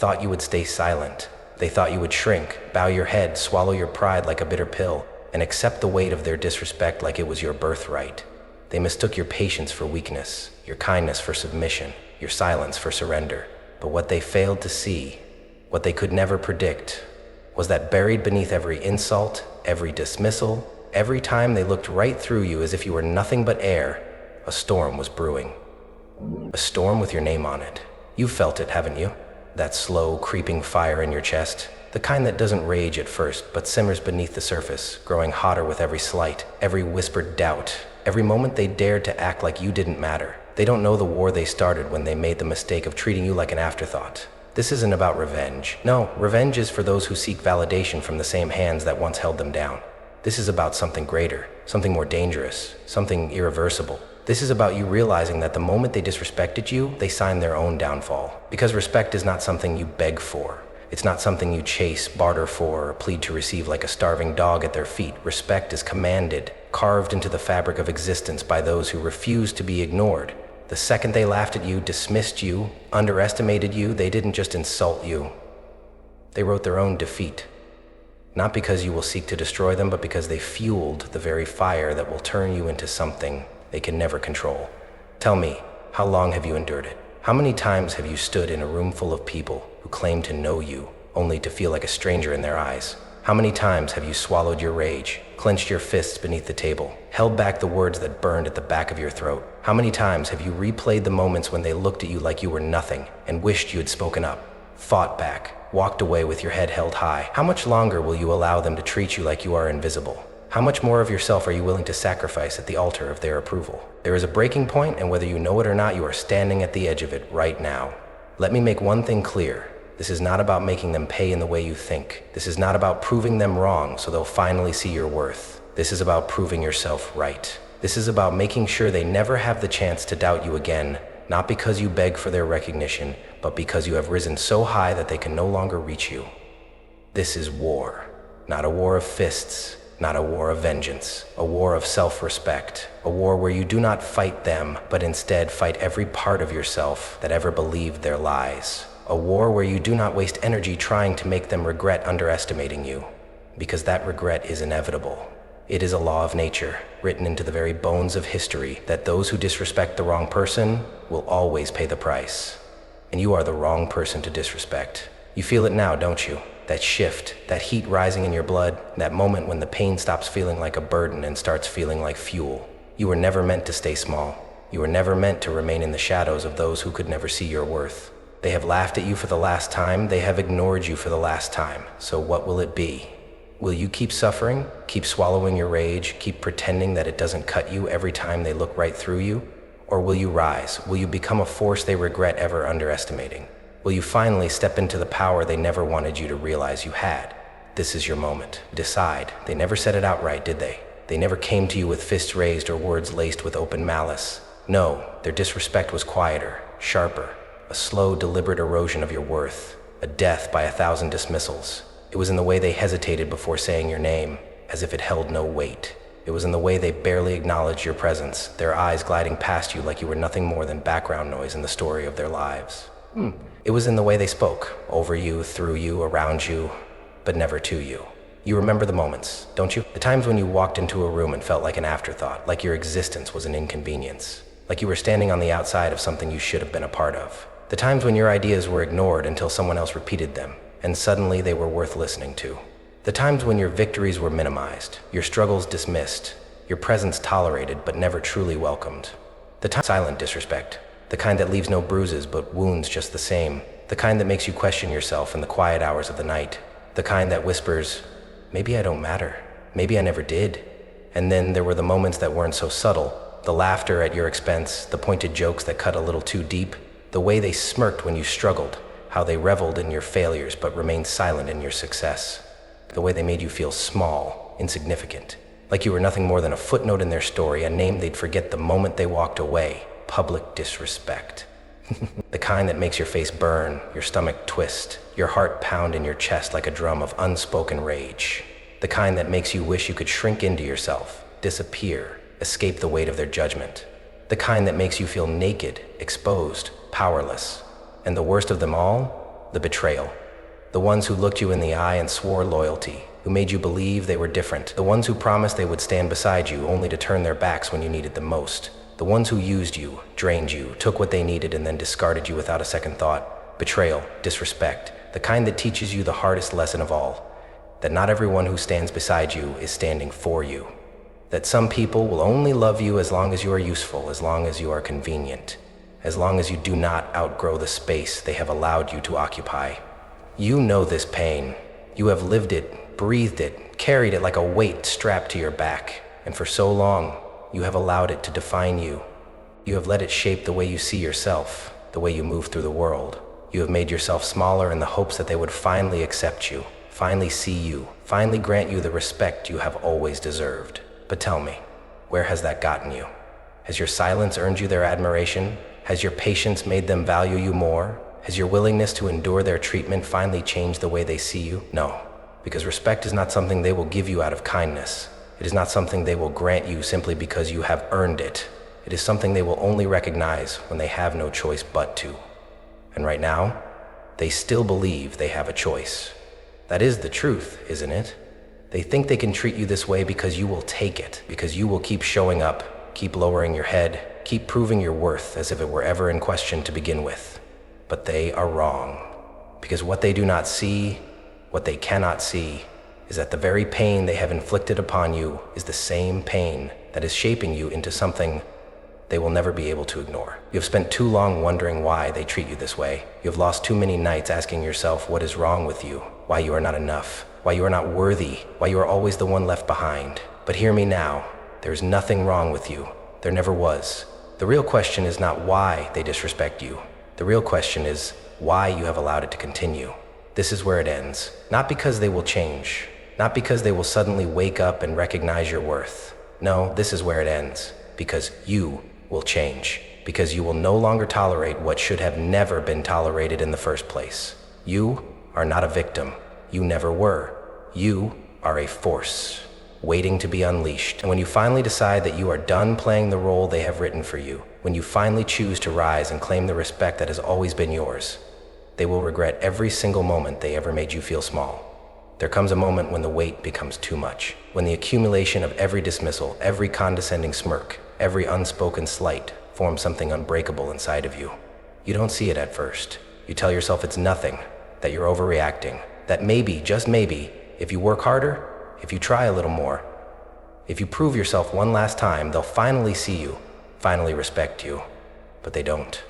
thought you would stay silent. They thought you would shrink, bow your head, swallow your pride like a bitter pill, and accept the weight of their disrespect like it was your birthright. They mistook your patience for weakness, your kindness for submission, your silence for surrender. But what they failed to see, what they could never predict, was that buried beneath every insult, every dismissal, every time they looked right through you as if you were nothing but air, a storm was brewing. A storm with your name on it. You've felt it, haven't you? That slow, creeping fire in your chest. The kind that doesn't rage at first, but simmers beneath the surface, growing hotter with every slight, every whispered doubt, every moment they dared to act like you didn't matter. They don't know the war they started when they made the mistake of treating you like an afterthought. This isn't about revenge. No, revenge is for those who seek validation from the same hands that once held them down. This is about something greater, something more dangerous, something irreversible. This is about you realizing that the moment they disrespected you, they signed their own downfall. Because respect is not something you beg for. It's not something you chase, barter for, or plead to receive like a starving dog at their feet. Respect is commanded, carved into the fabric of existence by those who refuse to be ignored. The second they laughed at you, dismissed you, underestimated you, they didn't just insult you. They wrote their own defeat. Not because you will seek to destroy them, but because they fueled the very fire that will turn you into something they can never control. Tell me, how long have you endured it? How many times have you stood in a room full of people who claim to know you, only to feel like a stranger in their eyes? How many times have you swallowed your rage, clenched your fists beneath the table, held back the words that burned at the back of your throat? How many times have you replayed the moments when they looked at you like you were nothing and wished you had spoken up, fought back, walked away with your head held high? How much longer will you allow them to treat you like you are invisible? How much more of yourself are you willing to sacrifice at the altar of their approval? There is a breaking point, and whether you know it or not, you are standing at the edge of it right now. Let me make one thing clear. This is not about making them pay in the way you think. This is not about proving them wrong so they'll finally see your worth. This is about proving yourself right. This is about making sure they never have the chance to doubt you again, not because you beg for their recognition, but because you have risen so high that they can no longer reach you. This is war, not a war of fists, not a war of vengeance, a war of self-respect, a war where you do not fight them, but instead fight every part of yourself that ever believed their lies. A war where you do not waste energy trying to make them regret underestimating you, because that regret is inevitable. It is a law of nature, written into the very bones of history, that those who disrespect the wrong person will always pay the price. And you are the wrong person to disrespect. You feel it now, don't you? That shift, that heat rising in your blood, that moment when the pain stops feeling like a burden and starts feeling like fuel. You were never meant to stay small. You were never meant to remain in the shadows of those who could never see your worth. They have laughed at you for the last time. They have ignored you for the last time. So what will it be? Will you keep suffering, keep swallowing your rage, keep pretending that it doesn't cut you every time they look right through you? Or will you rise? Will you become a force they regret ever underestimating? Will you finally step into the power they never wanted you to realize you had? This is your moment. Decide. They never said it outright, did they? They never came to you with fists raised or words laced with open malice. No, their disrespect was quieter, sharper, a slow, deliberate erosion of your worth, a death by 1,000 dismissals. It was in the way they hesitated before saying your name, as if it held no weight. It was in the way they barely acknowledged your presence, their eyes gliding past you like you were nothing more than background noise in the story of their lives. It was in the way they spoke, over you, through you, around you, but never to you. You remember the moments, don't you? The times when you walked into a room and felt like an afterthought, like your existence was an inconvenience, like you were standing on the outside of something you should have been a part of. The times when your ideas were ignored until someone else repeated them, and suddenly they were worth listening to. The times when your victories were minimized, your struggles dismissed, your presence tolerated but never truly welcomed. The silent disrespect, the kind that leaves no bruises but wounds just the same, the kind that makes you question yourself in the quiet hours of the night, the kind that whispers, maybe I don't matter, maybe I never did. And then there were the moments that weren't so subtle, the laughter at your expense, the pointed jokes that cut a little too deep, the way they smirked when you struggled, how they reveled in your failures but remained silent in your success, the way they made you feel small, insignificant, like you were nothing more than a footnote in their story, a name they'd forget the moment they walked away. Public disrespect. The kind that makes your face burn, your stomach twist, your heart pound in your chest like a drum of unspoken rage. The kind that makes you wish you could shrink into yourself, disappear, escape the weight of their judgment. The kind that makes you feel naked, exposed, powerless. And the worst of them all, the betrayal. The ones who looked you in the eye and swore loyalty, who made you believe they were different. The ones who promised they would stand beside you only to turn their backs when you needed them most. The ones who used you, drained you, took what they needed and then discarded you without a second thought. Betrayal, disrespect, the kind that teaches you the hardest lesson of all, that not everyone who stands beside you is standing for you. That some people will only love you as long as you are useful, as long as you are convenient, as long as you do not outgrow the space they have allowed you to occupy. You know this pain. You have lived it, breathed it, carried it like a weight strapped to your back, and for so long, you have allowed it to define you. You have let it shape the way you see yourself, the way you move through the world. You have made yourself smaller in the hopes that they would finally accept you, finally see you, finally grant you the respect you have always deserved. But tell me, where has that gotten you? Has your silence earned you their admiration? Has your patience made them value you more? Has your willingness to endure their treatment finally changed the way they see you? No, because respect is not something they will give you out of kindness. It is not something they will grant you simply because you have earned it. It is something they will only recognize when they have no choice but to. And right now, they still believe they have a choice. That is the truth, isn't it? They think they can treat you this way because you will take it, because you will keep showing up, keep lowering your head, keep proving your worth as if it were ever in question to begin with. But they are wrong, because what they do not see, what they cannot see, is that the very pain they have inflicted upon you is the same pain that is shaping you into something they will never be able to ignore. You have spent too long wondering why they treat you this way. You have lost too many nights asking yourself what is wrong with you, why you are not enough, why you are not worthy, why you are always the one left behind. But hear me now, there is nothing wrong with you. There never was. The real question is not why they disrespect you. The real question is why you have allowed it to continue. This is where it ends. Not because they will change, not because they will suddenly wake up and recognize your worth. No, this is where it ends. Because you will change. Because you will no longer tolerate what should have never been tolerated in the first place. You are not a victim. You never were. You are a force, waiting to be unleashed. And when you finally decide that you are done playing the role they have written for you, when you finally choose to rise and claim the respect that has always been yours, they will regret every single moment they ever made you feel small. There comes a moment when the weight becomes too much, when the accumulation of every dismissal, every condescending smirk, every unspoken slight forms something unbreakable inside of you. You don't see it at first. You tell yourself it's nothing, that you're overreacting, that maybe, just maybe, if you work harder, if you try a little more, if you prove yourself one last time, they'll finally see you, finally respect you. But they don't,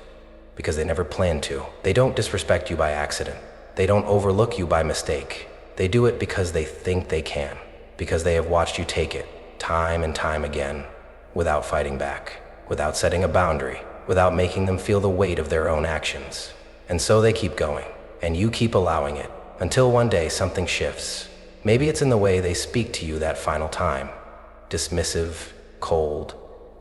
because they never planned to. They don't disrespect you by accident. They don't overlook you by mistake. They do it because they think they can, because they have watched you take it, time and time again, without fighting back, without setting a boundary, without making them feel the weight of their own actions. And so they keep going, and you keep allowing it, until one day something shifts. Maybe it's in the way they speak to you that final time, dismissive, cold,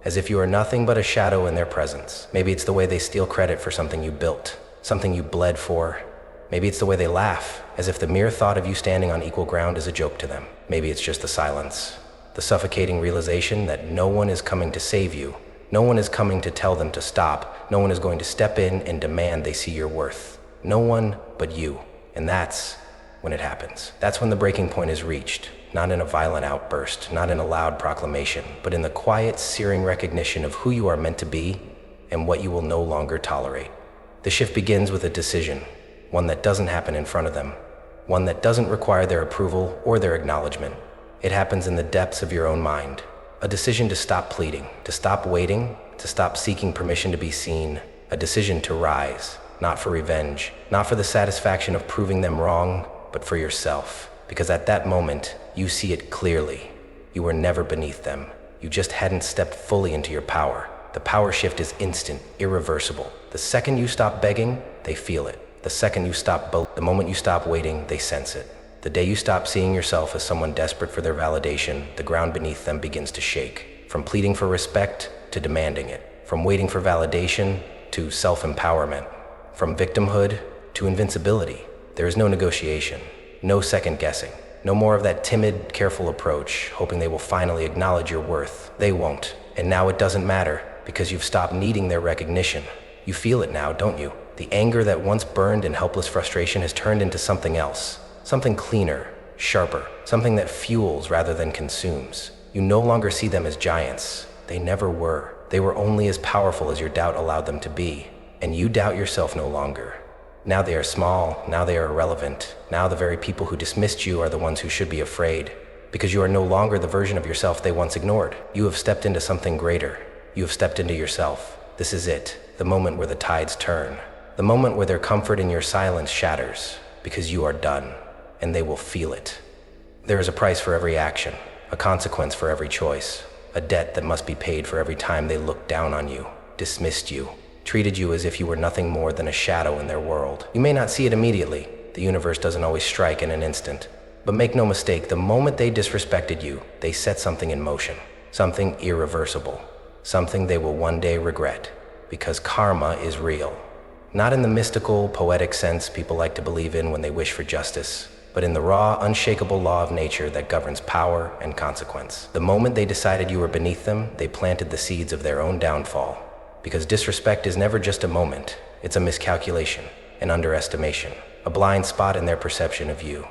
as if you are nothing but a shadow in their presence. Maybe it's the way they steal credit for something you built, something you bled for. Maybe it's the way they laugh, as if the mere thought of you standing on equal ground is a joke to them. Maybe it's just the silence, the suffocating realization that no one is coming to save you. No one is coming to tell them to stop. No one is going to step in and demand they see your worth. No one but you. And that's when it happens. That's when the breaking point is reached, not in a violent outburst, not in a loud proclamation, but in the quiet, searing recognition of who you are meant to be and what you will no longer tolerate. The shift begins with a decision, one that doesn't happen in front of them, one that doesn't require their approval or their acknowledgement. It happens in the depths of your own mind. A decision to stop pleading, to stop waiting, to stop seeking permission to be seen. A decision to rise, not for revenge, not for the satisfaction of proving them wrong, but for yourself. Because at that moment, you see it clearly. You were never beneath them. You just hadn't stepped fully into your power. The power shift is instant, irreversible. The second you stop begging, they feel it. The second you stop, the moment you stop waiting, they sense it. The day you stop seeing yourself as someone desperate for their validation, the ground beneath them begins to shake. From pleading for respect to demanding it. From waiting for validation to self-empowerment. From victimhood to invincibility. There is no negotiation, no second guessing. No more of that timid, careful approach, hoping they will finally acknowledge your worth. They won't. And now it doesn't matter, because you've stopped needing their recognition. You feel it now, don't you? The anger that once burned in helpless frustration has turned into something else, something cleaner, sharper, something that fuels rather than consumes. You no longer see them as giants. They never were. They were only as powerful as your doubt allowed them to be. And you doubt yourself no longer. Now they are small, now they are irrelevant. Now the very people who dismissed you are the ones who should be afraid, because you are no longer the version of yourself they once ignored. You have stepped into something greater. You have stepped into yourself. This is it, the moment where the tides turn. The moment where their comfort in your silence shatters, because you are done, and they will feel it. There is a price for every action, a consequence for every choice, a debt that must be paid for every time they looked down on you, dismissed you, treated you as if you were nothing more than a shadow in their world. You may not see it immediately. The universe doesn't always strike in an instant. But make no mistake, the moment they disrespected you, they set something in motion, something irreversible, something they will one day regret, because karma is real. Not in the mystical, poetic sense people like to believe in when they wish for justice, but in the raw, unshakable law of nature that governs power and consequence. The moment they decided you were beneath them, they planted the seeds of their own downfall. Because disrespect is never just a moment, it's a miscalculation, an underestimation, a blind spot in their perception of you.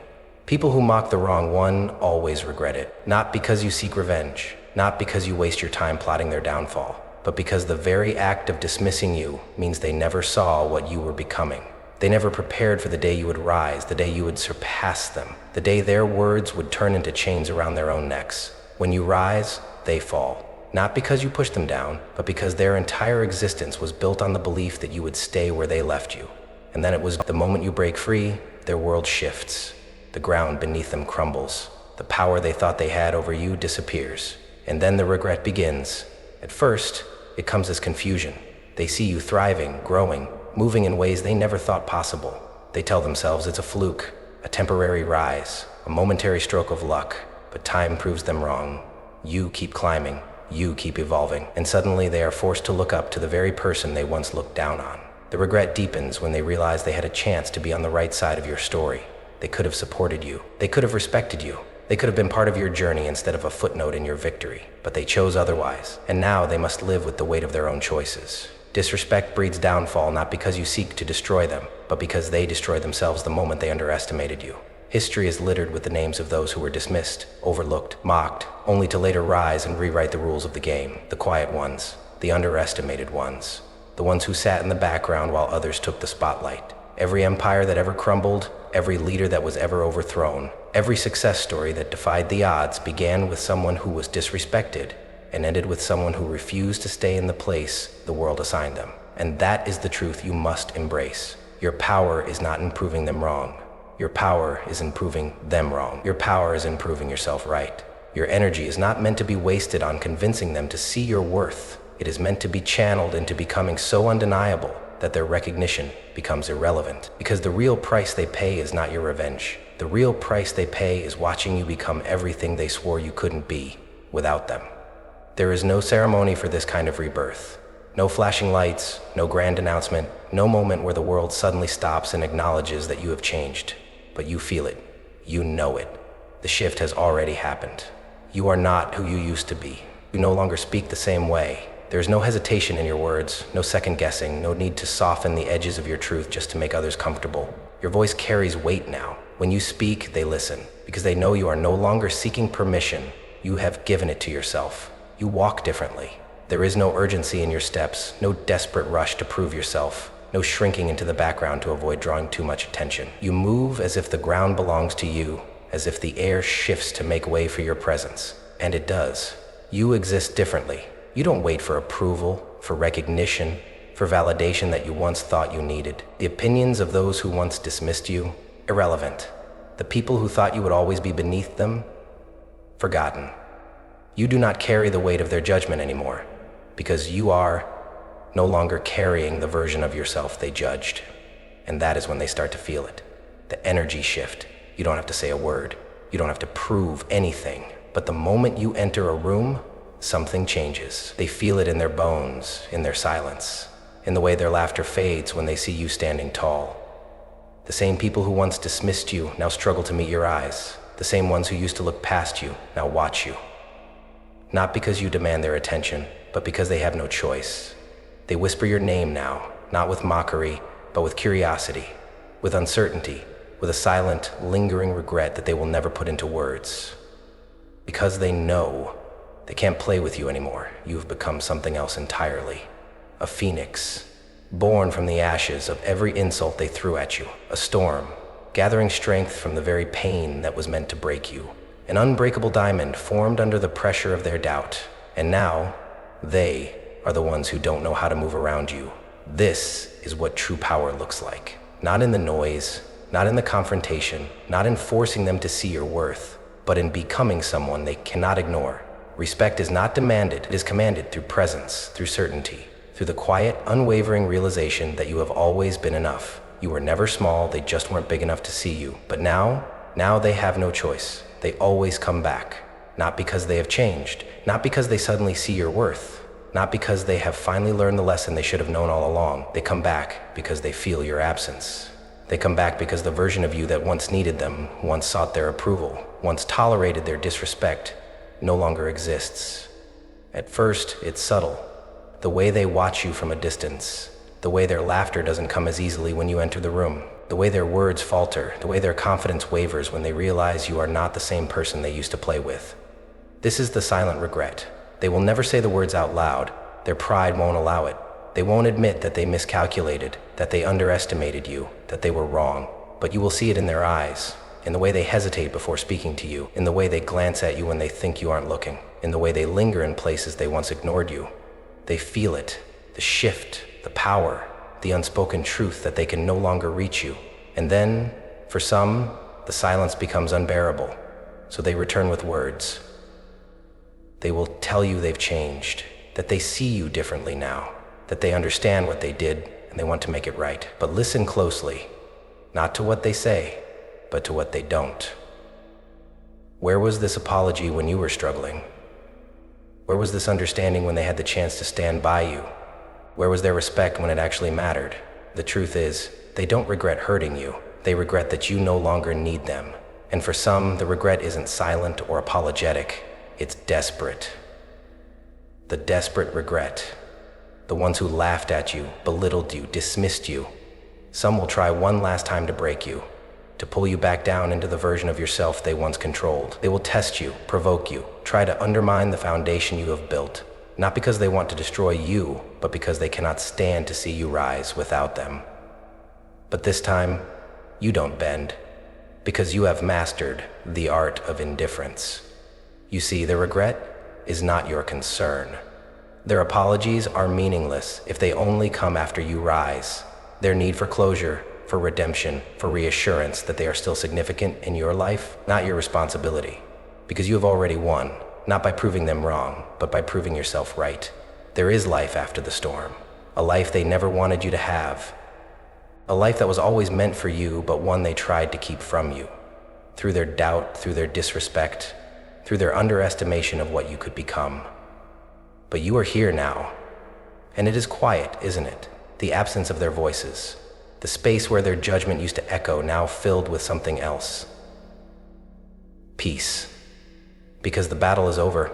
People who mock the wrong one always regret it, not because you seek revenge, not because you waste your time plotting their downfall, but because the very act of dismissing you means they never saw what you were becoming. They never prepared for the day you would rise, the day you would surpass them, the day their words would turn into chains around their own necks. When you rise, they fall. Not because you pushed them down, but because their entire existence was built on the belief that you would stay where they left you. And then it was the moment you break free, their world shifts. The ground beneath them crumbles. The power they thought they had over you disappears. And then the regret begins. At first, it comes as confusion. They see you thriving, growing, moving in ways they never thought possible. They tell themselves it's a fluke, a temporary rise, a momentary stroke of luck, but time proves them wrong. You keep climbing, you keep evolving, and suddenly they are forced to look up to the very person they once looked down on. The regret deepens when they realize they had a chance to be on the right side of your story. They could have supported you. They could have respected you. They could have been part of your journey instead of a footnote in your victory, but they chose otherwise, and now they must live with the weight of their own choices. Disrespect breeds downfall not because you seek to destroy them, but because they destroyed themselves the moment they underestimated you. History is littered with the names of those who were dismissed, overlooked, mocked, only to later rise and rewrite the rules of the game. The quiet ones, the underestimated ones, the ones who sat in the background while others took the spotlight. Every empire that ever crumbled, every leader that was ever overthrown, every success story that defied the odds began with someone who was disrespected and ended with someone who refused to stay in the place the world assigned them. And that is the truth you must embrace. Your power is not in proving them wrong. Your power is in proving them wrong. Your power is in proving yourself right. Your energy is not meant to be wasted on convincing them to see your worth. It is meant to be channeled into becoming so undeniable that their recognition becomes irrelevant. Because the real price they pay is not your revenge. The real price they pay is watching you become everything they swore you couldn't be without them. There is no ceremony for this kind of rebirth. No flashing lights, no grand announcement, no moment where the world suddenly stops and acknowledges that you have changed. But you feel it. You know it. The shift has already happened. You are not who you used to be. You no longer speak the same way. There is no hesitation in your words, no second guessing, no need to soften the edges of your truth just to make others comfortable. Your voice carries weight now. When you speak, they listen, because they know you are no longer seeking permission. You have given it to yourself. You walk differently. There is no urgency in your steps, no desperate rush to prove yourself, no shrinking into the background to avoid drawing too much attention. You move as if the ground belongs to you, as if the air shifts to make way for your presence. And it does. You exist differently. You don't wait for approval, for recognition, for validation that you once thought you needed. The opinions of those who once dismissed you, irrelevant. The people who thought you would always be beneath them, forgotten. You do not carry the weight of their judgment anymore, because you are no longer carrying the version of yourself they judged. And that is when they start to feel it. The energy shift. You don't have to say a word. You don't have to prove anything. But the moment you enter a room, something changes. They feel it in their bones, in their silence, in the way their laughter fades when they see you standing tall. The same people who once dismissed you now struggle to meet your eyes. The same ones who used to look past you now watch you. Not because you demand their attention, but because they have no choice. They whisper your name now, not with mockery, but with curiosity, with uncertainty, with a silent, lingering regret that they will never put into words. Because they know they can't play with you anymore. You have become something else entirely. A phoenix, born from the ashes of every insult they threw at you. A storm, gathering strength from the very pain that was meant to break you. An unbreakable diamond formed under the pressure of their doubt. And now, they are the ones who don't know how to move around you. This is what true power looks like. Not in the noise, not in the confrontation, not in forcing them to see your worth, but in becoming someone they cannot ignore. Respect is not demanded, it is commanded through presence, through certainty, through the quiet, unwavering realization that you have always been enough. You were never small, they just weren't big enough to see you. But now they have no choice. They always come back. Not because they have changed, not because they suddenly see your worth, not because they have finally learned the lesson they should have known all along. They come back because they feel your absence. They come back because the version of you that once needed them, once sought their approval, once tolerated their disrespect, no longer exists. At first, it's subtle. The way they watch you from a distance, the way their laughter doesn't come as easily when you enter the room, the way their words falter, the way their confidence wavers when they realize you are not the same person they used to play with. This is the silent regret. They will never say the words out loud. Their pride won't allow it. They won't admit that they miscalculated, that they underestimated you, that they were wrong. But you will see it in their eyes, in the way they hesitate before speaking to you, in the way they glance at you when they think you aren't looking, in the way they linger in places they once ignored you. They feel it, the shift, the power, the unspoken truth that they can no longer reach you. And then, for some, the silence becomes unbearable, so they return with words. They will tell you they've changed, that they see you differently now, that they understand what they did and they want to make it right. But listen closely, not to what they say, but to what they don't. Where was this apology when you were struggling? Where was this understanding when they had the chance to stand by you? Where was their respect when it actually mattered? The truth is, they don't regret hurting you. They regret that you no longer need them. And for some, the regret isn't silent or apologetic. It's desperate. The desperate regret. The ones who laughed at you, belittled you, dismissed you. Some will try one last time to break you, to pull you back down into the version of yourself they once controlled. They will test you, provoke you, try to undermine the foundation you have built, not because they want to destroy you, but because they cannot stand to see you rise without them. But this time, you don't bend, because you have mastered the art of indifference. You see, their regret is not your concern. Their apologies are meaningless if they only come after you rise. Their need for closure, for redemption, for reassurance that they are still significant in your life, not your responsibility. Because you have already won, not by proving them wrong, but by proving yourself right. There is life after the storm, a life they never wanted you to have. A life that was always meant for you, but one they tried to keep from you. Through their doubt, through their disrespect, through their underestimation of what you could become. But you are here now, and it is quiet, isn't it? The absence of their voices, the space where their judgment used to echo, now filled with something else. Peace. Because the battle is over.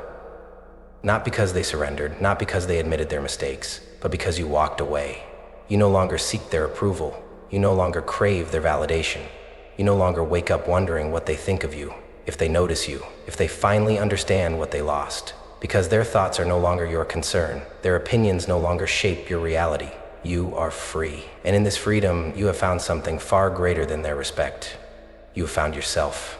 Not because they surrendered, not because they admitted their mistakes, but because you walked away. You no longer seek their approval. You no longer crave their validation. You no longer wake up wondering what they think of you, if they notice you, if they finally understand what they lost. Because their thoughts are no longer your concern. Their opinions no longer shape your reality. You are free. And in this freedom, you have found something far greater than their respect. You have found yourself.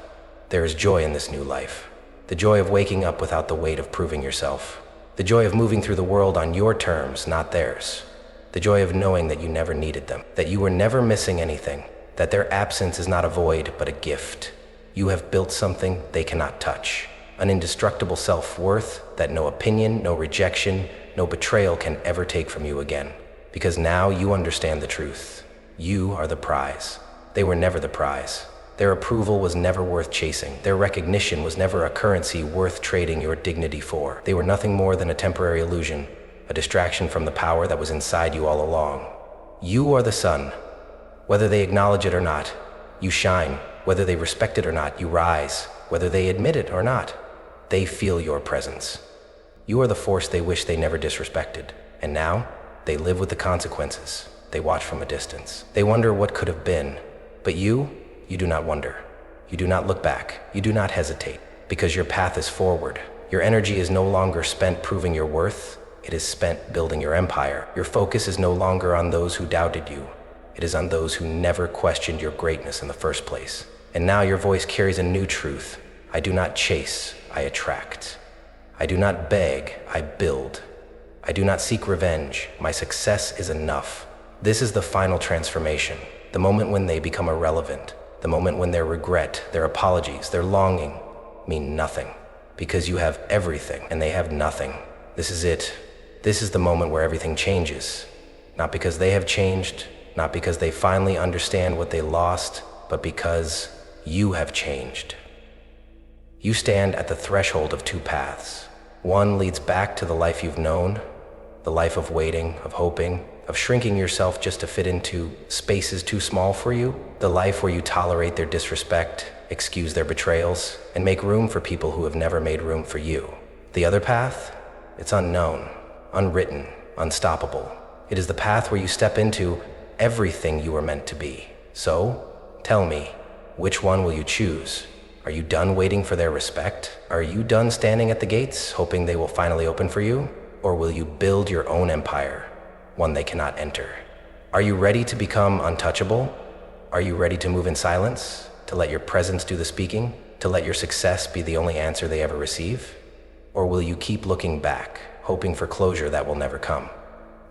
There is joy in this new life. The joy of waking up without the weight of proving yourself. The joy of moving through the world on your terms, not theirs. The joy of knowing that you never needed them, that you were never missing anything, that their absence is not a void, but a gift. You have built something they cannot touch. An indestructible self-worth that no opinion, no rejection, no betrayal can ever take from you again. Because now you understand the truth. You are the prize. They were never the prize. Their approval was never worth chasing. Their recognition was never a currency worth trading your dignity for. They were nothing more than a temporary illusion, a distraction from the power that was inside you all along. You are the sun. Whether they acknowledge it or not, you shine. Whether they respect it or not, you rise. Whether they admit it or not, they feel your presence. You are the force they wish they never disrespected. And now, they live with the consequences. They watch from a distance. They wonder what could have been. But you do not wonder. You do not look back. You do not hesitate. Because your path is forward. Your energy is no longer spent proving your worth. It is spent building your empire. Your focus is no longer on those who doubted you. It is on those who never questioned your greatness in the first place. And now your voice carries a new truth. I do not chase, I attract. I do not beg, I build. I do not seek revenge. My success is enough. This is the final transformation. The moment when they become irrelevant. The moment when their regret, their apologies, their longing mean nothing. Because you have everything and they have nothing. This is it. This is the moment where everything changes. Not because they have changed, not because they finally understand what they lost, but because you have changed. You stand at the threshold of two paths. One leads back to the life you've known, the life of waiting, of hoping, of shrinking yourself just to fit into spaces too small for you, the life where you tolerate their disrespect, excuse their betrayals, and make room for people who have never made room for you. The other path? It's unknown, unwritten, unstoppable. It is the path where you step into everything you were meant to be. So, tell me, which one will you choose? Are you done waiting for their respect? Are you done standing at the gates, hoping they will finally open for you? Or will you build your own empire, one they cannot enter? Are you ready to become untouchable? Are you ready to move in silence? To let your presence do the speaking? To let your success be the only answer they ever receive? Or will you keep looking back, hoping for closure that will never come?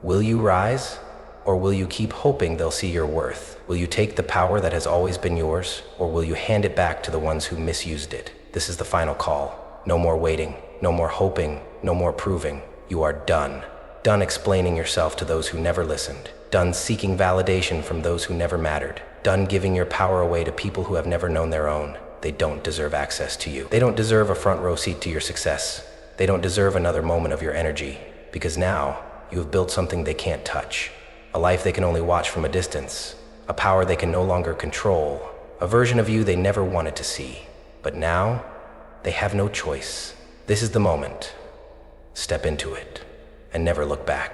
Will you rise? Or will you keep hoping they'll see your worth? Will you take the power that has always been yours? Or will you hand it back to the ones who misused it? This is the final call. No more waiting, no more hoping, no more proving. You are done. Done explaining yourself to those who never listened. Done seeking validation from those who never mattered. Done giving your power away to people who have never known their own. They don't deserve access to you. They don't deserve a front row seat to your success. They don't deserve another moment of your energy. Because now, you have built something they can't touch. A life they can only watch from a distance. A power they can no longer control. A version of you they never wanted to see. But now, they have no choice. This is the moment. Step into it and never look back.